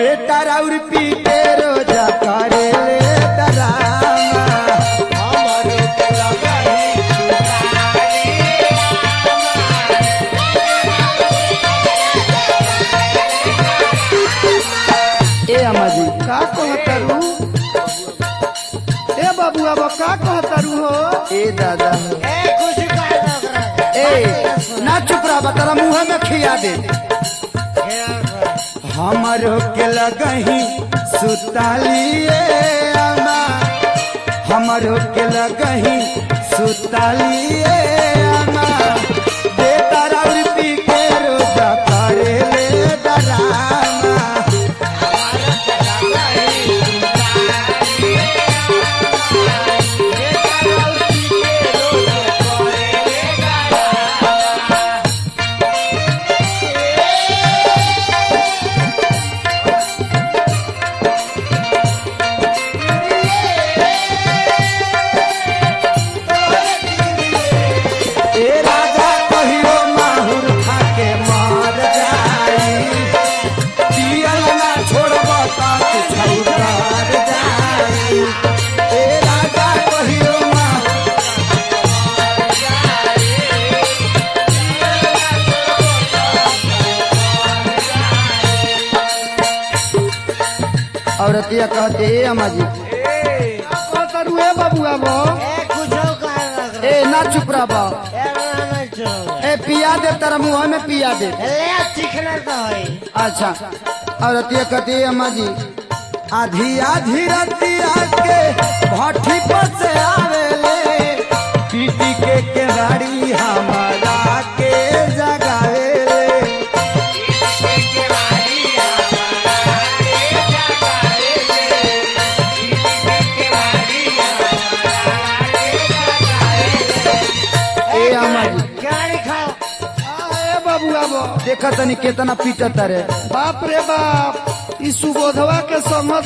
बेटा राउर पी के रोजा करे ले डरामा हमरो के लगही ए अम्मा जी का कहतरू ए बाबू अब का कहतरू हो ए दादा ए खुशी का लग रहा ए ना चुप रहा तेरा मुँह में खिया दे हमरो के लगही सुतालिए अम्मा हमरो के लगही सुतालिए अम्मा बेटा राउर पी के रोजा करे ले डरामा ए राजा कहियो माहुर खा के मार जाई पियल ना छोड़ब त छौकार जाई ए राजा कहियो माहुर औरतिया कहते ए अम्मा जी कहतरू ए बाबू अब ए कुछो का लग रहा ए ना चुप रहा ए ना चलो ए पिया दे तेरा मुँह में पिया दे ले चिकना तो है अच्छा औरतिया कहती है अम्मा जी आधी आधी रतिया के भट्ठी पर से आवेले पीटी के केवाड़ी हमारा के जगावेले ए अम्मा जी गाड़ी खाओ ए बाबू अब देखा तनी केतना पीटत रे बाप रे बाप ई सुबोधवा के समझ